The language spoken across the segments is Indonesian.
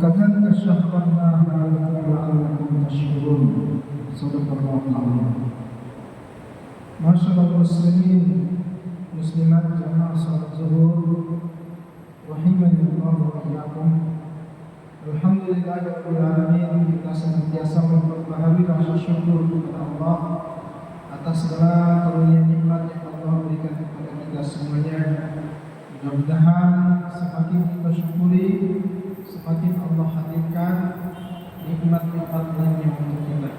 وكذلك سخرناها لكم لعلكم تشكرون. صدق الله العظيم. Masyaallah muslimin muslimat jamaah salat zuhur rahimani Allah wa iyyakum. Alhamdulillahirabbil alamin, kita senantiasa memperbaharui rasa syukur kepada Allah atas segala karunia nikmat yang Allah berikan kepada kita semuanya. Mudah-mudahan semakin kita syukuri, semakin Allah hadirkan nikmat-nikmat lainnya untuk kita.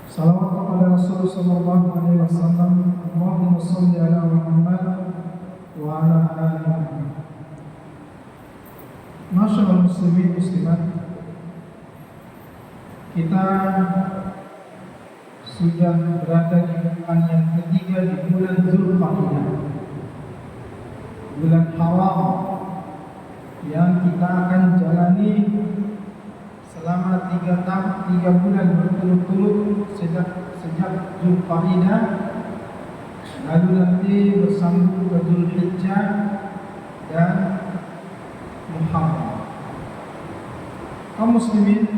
Salawat kepada Rasulullah sallallahu alaihi wasallam. Allahumma shalli ala Muhammad wa ala ali Muhammad. Masyaallah muslimin muslimat, kita sudah berada di bulan yang ketiga di bulan Zulqa'dah, bulan haram yang kita akan jalani selama 3 bulan berturut-turut sejak Zulqa'dah, lalu nanti bersambung ke Zulhijjah dan Muharram. Kaum muslimin,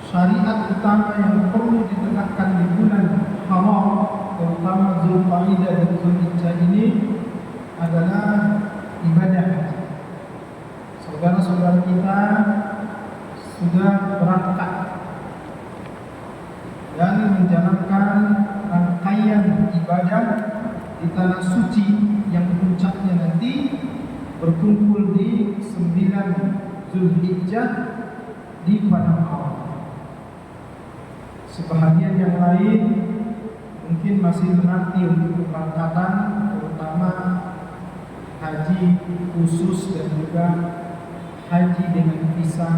syariat utama yang perlu ditegakkan di bulan haram, terutama Zulqa'dah dan Zulhijjah ini adalah ibadah haji. Saudara-saudara kita sudah berangkat dan menjalankan rangkaian ibadah di tanah suci yang puncaknya nanti berkumpul di 9 Zulhijjah di padang Arafah. Sebahagian yang lain mungkin masih menanti untuk keberangkatan, terutama haji khusus dan juga haji dengan visa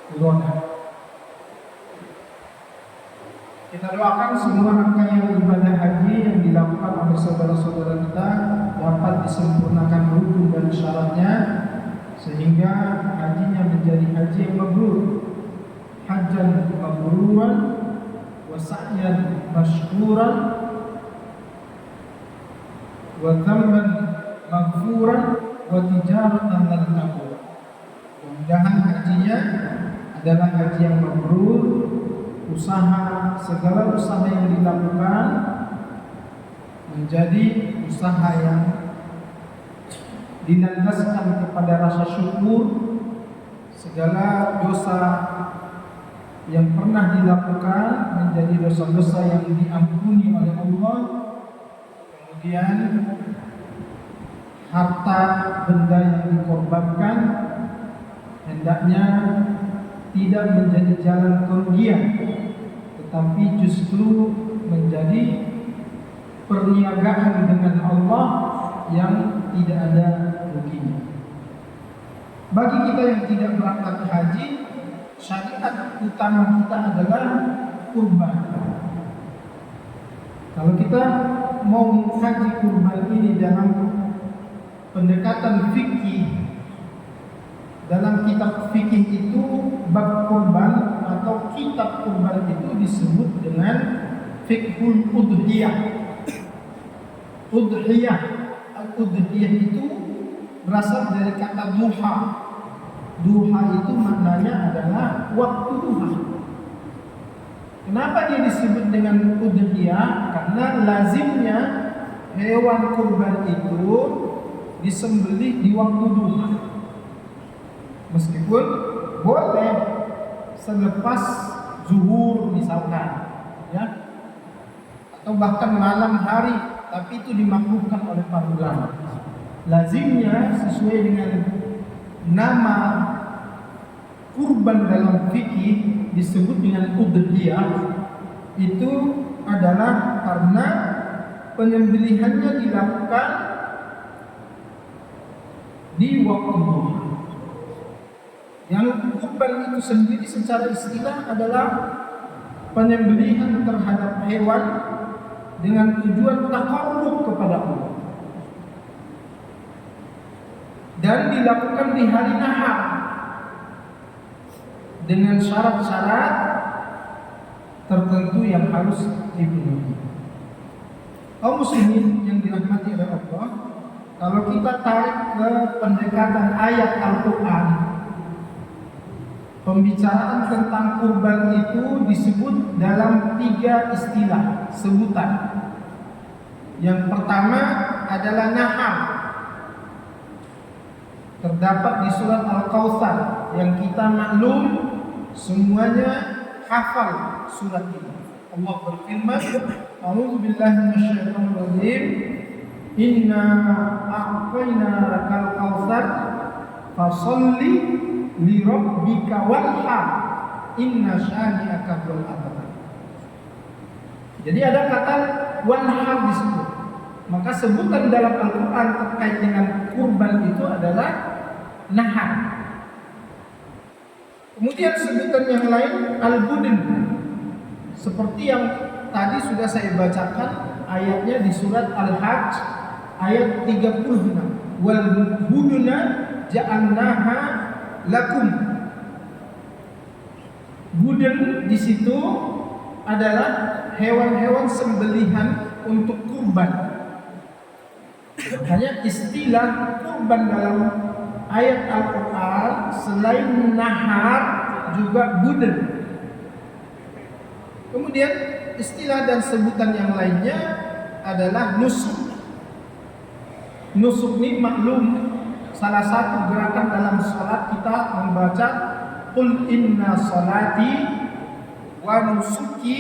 keluarga. Kita doakan semua rangkaian ibadah haji yang dilakukan oleh saudara-saudara kita dapat disempurnakan rukun dan syaratnya sehingga hajinya menjadi haji yang mabrur, hajjan mabruran wa sa'yan mashkuran wa dhanban maghfuran wa tijaratan lan tabur. Mudah-mudahan hajinya adalah haji yang mabrur, segala usaha yang dilakukan menjadi usaha yang dilandaskan kepada rasa syukur, segala dosa yang pernah dilakukan menjadi dosa-dosa yang diampuni oleh Allah. Kemudian harta benda yang dikorbankan hendaknya tidak menjadi jalan kerugian, tetapi justru menjadi perniagaan dengan Allah yang tidak ada ruginya. Bagi kita yang tidak berangkat haji, syariat utama kita adalah kurban. Kalau kita mau mengkaji kurban ini dalam pendekatan fikih, dalam kitab fikih itu bab kurban atau kitab kurban itu disebut dengan fiqhul udhiyah. Udhiyah, al-udhiyah itu berasal dari kata duha. Duha itu maknanya adalah waktu duha. Kenapa dia disebut dengan udhiyah? Karena lazimnya hewan kurban itu disembelih di waktu duha. Meskipun boleh selepas zuhur misalkan, ya, atau bahkan malam hari, tapi itu dimakruhkan oleh para ulama. Lazimnya sesuai dengan nama kurban dalam fikih disebut dengan udhiyah, itu adalah karena penyembelihannya dilakukan di waktu duha. Yang kurban itu sendiri secara istilah adalah penyembelihan terhadap hewan dengan tujuan taqarrub kepada Allah, dan dilakukan di hari nahar dengan syarat-syarat tertentu yang harus dipenuhi. Kaum muslimin yang dirahmati oleh Allah, Kalau kita tarik ke pendekatan ayat Al-Quran, pembicaraan tentang kurban itu disebut dalam 3 istilah sebutan. Yang pertama adalah nahar, terdapat di surat Al-Kautsar yang kita maklum semuanya hafal surat ini. Allah berfirman, "A'udzu billahi minasyaitonir rajim. Inna a'tainakal kautsar fasholli li rabbika wanhar. Inna syani'aka huwal abtar." Jadi ada kata wanhar di situ. Maka sebutan dalam Al-Quran terkait dengan kurban itu adalah nahar. Kemudian sebutan yang lain al-budun, seperti yang tadi sudah saya bacakan ayatnya di surat Al-Hajj ayat 36. Wal buduna ja'alnaha lakum. Budun di situ adalah hewan-hewan sembelihan untuk kurban. Hanya istilah kurban dalam ayat Al-Quran selain nahar juga budun. Kemudian istilah dan sebutan yang lainnya adalah nusuk. Nusuk ini maklum salah satu gerakan dalam sholat kita membaca Qul inna sholati wa nusuki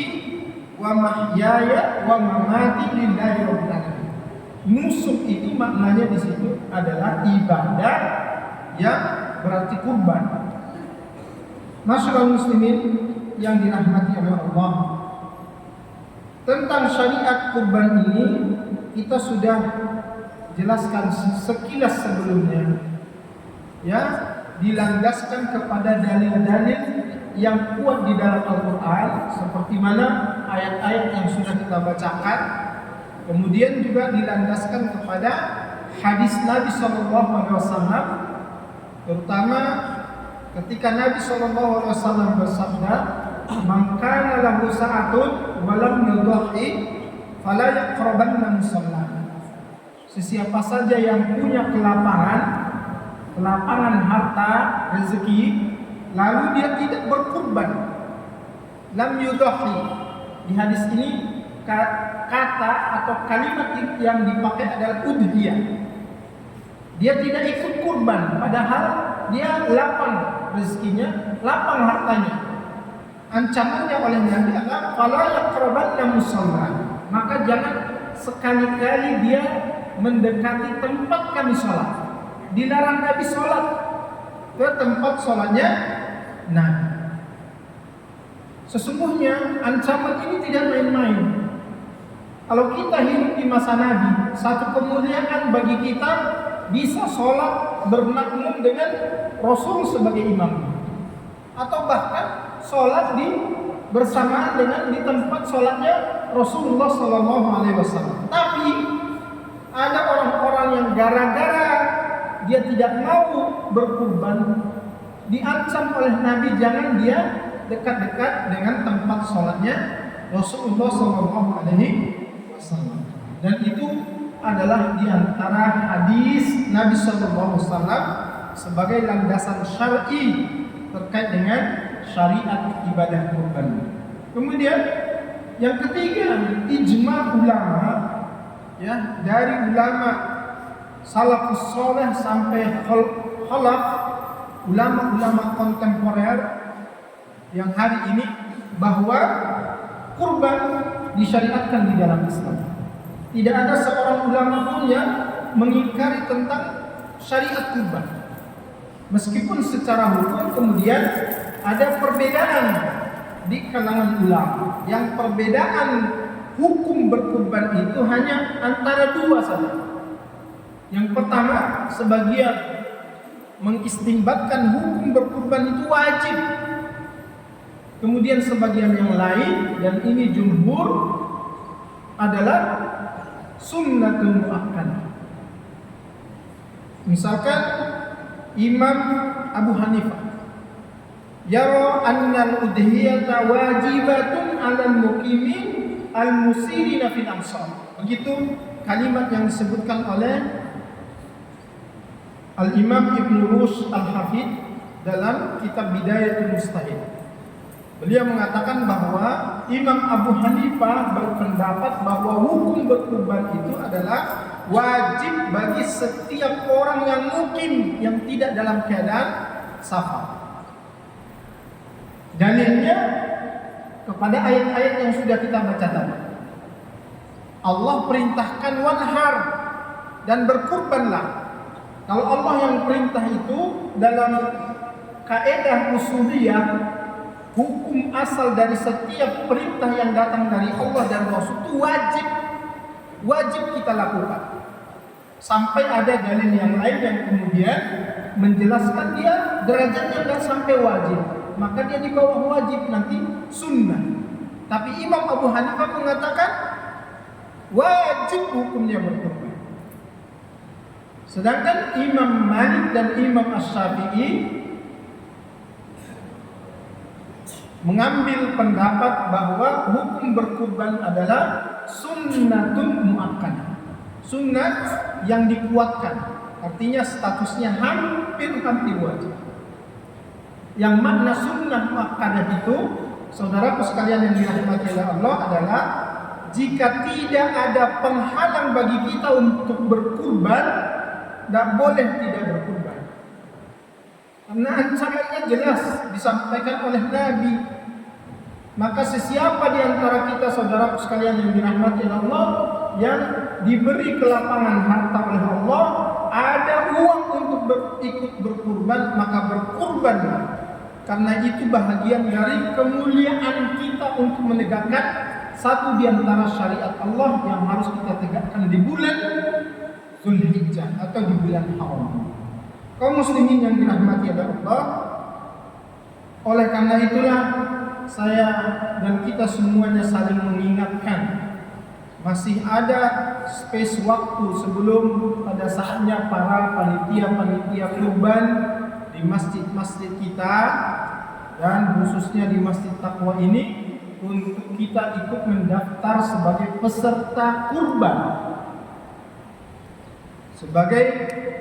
wa mahyaya wa mamati lillahi rabbil alamin. Nusuk itu maknanya di situ adalah ibadah yang berarti kurban. Masyaallah muslimin yang dirahmati oleh Allah, tentang syariat kurban ini kita sudah jelaskan sekilas sebelumnya, ya, dilandaskan kepada dalil-dalil yang kuat di dalam Al-Quran, seperti mana ayat-ayat yang sudah kita bacakan. Kemudian juga dilandaskan kepada hadis Nabi SAW, terutama ketika Nabi SAW bersabda, "Man kana lahu sa'atun wa lam yudhi fala yaqrabanna musalla." Sesiapa saja yang punya kelapangan harta, rezeki, lalu dia tidak berkurban, lam yudhi. Di hadis ini kata atau kalimat yang dipakai adalah udhiyah. Dia tidak ikut kurban, padahal dia lapang rezekinya, lapang hartanya. Ancamannya oleh Nabi adalah fala yaqrabanna musalla. Maka jangan sekali-kali dia mendekati tempat kami sholat. Dilarang Nabi sholat ke tempat sholatnya Nabi. Sesungguhnya ancaman ini tidak main-main. Kalau kita hidup di masa Nabi, satu kemuliaan bagi kita bisa sholat bermakmum dengan Rasul sebagai imam, atau bahkan sholat bersamaan dengan di tempat sholatnya Rasulullah SAW. Tapi ada orang-orang yang gara-gara dia tidak mau berkurban, diancam oleh Nabi jangan dia dekat-dekat dengan tempat sholatnya Rasulullah SAW. Dan itu adalah diantara hadis Nabi SAW sebagai landasan syar'i terkait dengan syariat ibadah kurban. Kemudian yang ketiga, ijma ulama, ya, dari ulama salafus saleh sampai khalaf, ulama-ulama kontemporer yang hari ini, bahwa kurban disyariatkan di dalam Islam. Tidak ada seorang ulama pun yang mengingkari tentang syariat kurban. Meskipun secara hukum kemudian ada perbedaan di kalangan ulama. Yang perbedaan hukum berkurban itu hanya antara dua saja. Yang pertama, sebagian mengistinbatkan hukum berkurban itu wajib. Kemudian sebagian yang lain, dan ini jumhur, adalah sunnatul muakkadah. Misalkan Imam Abu Hanifah yara annal udhiyata wajibatun 'alal muqimin al-musirina fil amsar. Begitu kalimat yang disebutkan oleh Al-Imam Ibn Rushd Al-Hafidh dalam kitab Bidayatul Mujtahid, beliau mengatakan bahwa Imam Abu Hanifah berpendapat bahwa hukum berkurban itu adalah wajib bagi setiap orang yang mukim, yang tidak dalam keadaan safar. Dalilnya kepada ayat-ayat yang sudah kita baca tadi. Allah perintahkan wanhar, dan berkurbanlah. Kalau Allah yang perintah itu dalam kaidah usuliyah, hukum asal dari setiap perintah yang datang dari Allah dan Rasul itu wajib kita lakukan. Sampai ada dalil yang lain yang kemudian menjelaskan dia derajatnya nggak sampai wajib, maka dia di bawah wajib, nanti sunnah. Tapi Imam Abu Hanifah mengatakan wajib hukumnya berkurban. Sedangkan Imam Malik dan Imam Asy-Syafi'i mengambil pendapat bahwa hukum berkurban adalah sunnatun muakkadah, sunnah yang dikuatkan, artinya statusnya hampir wajib. Yang makna sunnah muakkadah itu, saudaraku sekalian yang dirahmati oleh Allah, adalah jika tidak ada penghalang bagi kita untuk berkurban, tidak boleh tidak berkurban. Karena ancamannya jelas disampaikan oleh Nabi. Maka sesiapa di antara kita, saudaraku sekalian yang dirahmati Allah, yang diberi kelapangan harta oleh Allah, ada uang untuk ikut berkurban, maka berkurbanlah. Karena itu bahagian dari kemuliaan kita untuk menegakkan satu di antara syariat Allah yang harus kita tegakkan di bulan Dzulhijjah atau di bulan haram. Kaum muslimin yang dirahmati Allah, oleh karena itulah saya dan kita semuanya saling mengingatkan, masih ada space waktu sebelum pada saatnya para panitia kurban di masjid-masjid kita dan khususnya di Masjid Taqwa ini untuk kita ikut mendaftar sebagai peserta kurban, sebagai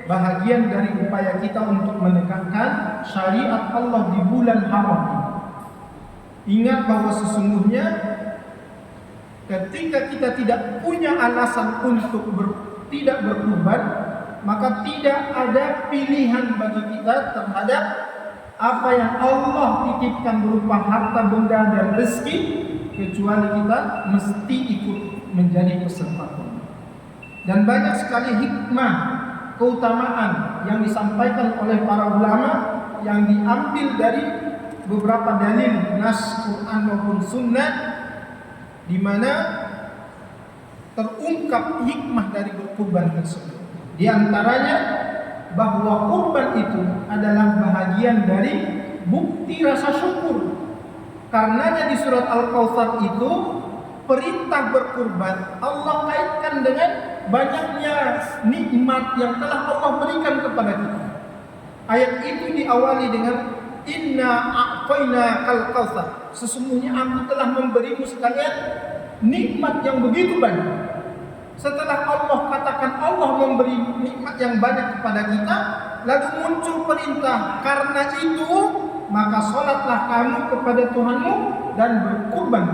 bahagian dari upaya kita untuk menegakkan syariat Allah di bulan haram ini. Ingat bahwa sesungguhnya ketika kita tidak punya alasan untuk tidak berkurban, maka tidak ada pilihan bagi kita terhadap apa yang Allah titipkan berupa harta benda dan rezeki, kecuali kita mesti ikut menjadi peserta kurban. Dan banyak sekali hikmah, keutamaan yang disampaikan oleh para ulama yang diambil dari beberapa dalil nas Quran maupun sunnah, di mana terungkap hikmah dari berkurban tersebut. Di antaranya bahwa kurban itu adalah bahagian dari bukti rasa syukur. Karenanya di surat Al-Kautsar itu perintah berkurban Allah kaitkan dengan banyaknya nikmat yang telah Allah berikan kepada kita. Ayat itu diawali dengan inna a'tainakal kautsar, sesungguhnya aku telah memberimu sekalian nikmat yang begitu banyak. Setelah Allah katakan Allah memberi nikmat yang banyak kepada kita, lalu muncul perintah, karena itu maka sholatlah kamu kepada Tuhanmu dan berkurban.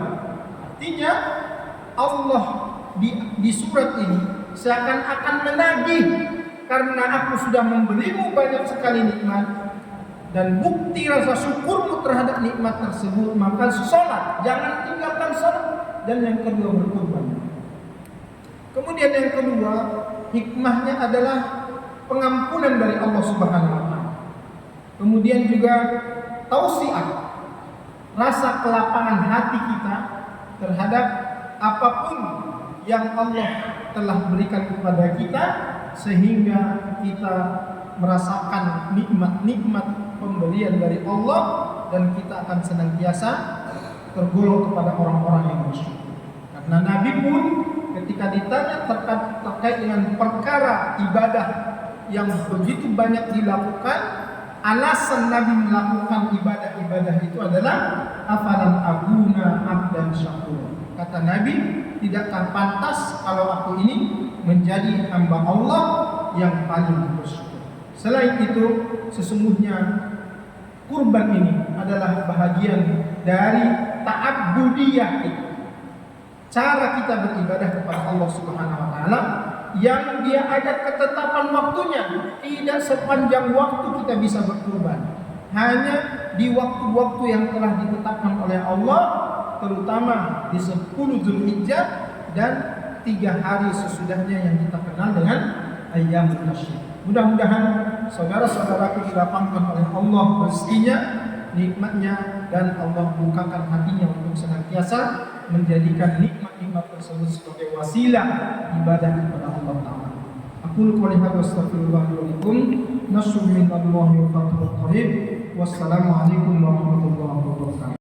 Artinya Allah di surat ini seakan-akan menagih, karena aku sudah memberimu banyak sekali nikmat dan bukti rasa syukurmu terhadap nikmat tersebut, maka sholat, jangan tinggalkan sholat. Dan yang kedua berkurban. Kemudian yang kedua, hikmahnya adalah pengampunan dari Allah Subhanahu wa taala. Kemudian juga tausiah, rasa kelapangan hati kita terhadap apapun yang Allah telah berikan kepada kita, sehingga kita merasakan nikmat-nikmat pemberian dari Allah, dan kita akan senantiasa tergolong kepada orang-orang yang bersyukur. Karena Nabi pun ketika ditanya terkait dengan perkara ibadah yang begitu banyak dilakukan, alasan Nabi melakukan ibadah-ibadah itu adalah afalan aguna abdan syakur. Kata Nabi, tidakkah pantas kalau aku ini menjadi hamba Allah yang paling bersyukur. Selain itu, sesungguhnya kurban ini adalah bahagian dari ta'abbudiyah itu. Cara kita beribadah kepada Allah Subhanahu wa taala yang dia ada ketetapan waktunya. Tidak sepanjang waktu kita bisa berkurban. Hanya di waktu-waktu yang telah ditetapkan oleh Allah, terutama di 10 Zulhijjah dan 3 hari sesudahnya yang kita kenal dengan Ayyamul Tasyrik. Mudah-mudahan saudara-saudaraku dilapangkan oleh Allah rezekinya, nikmatnya, dan Allah bukakan hatinya untuk senantiasa menjadikan nikmat-nikmat tersebut sebagai wasilah ibadah kepada Allah Ta'ala. Aku qouli hadza astaghfirullah li wa lakum. Nasrun minallahi wa fathun qarib. Wassalamualaikum warahmatullahi wabarakatuh.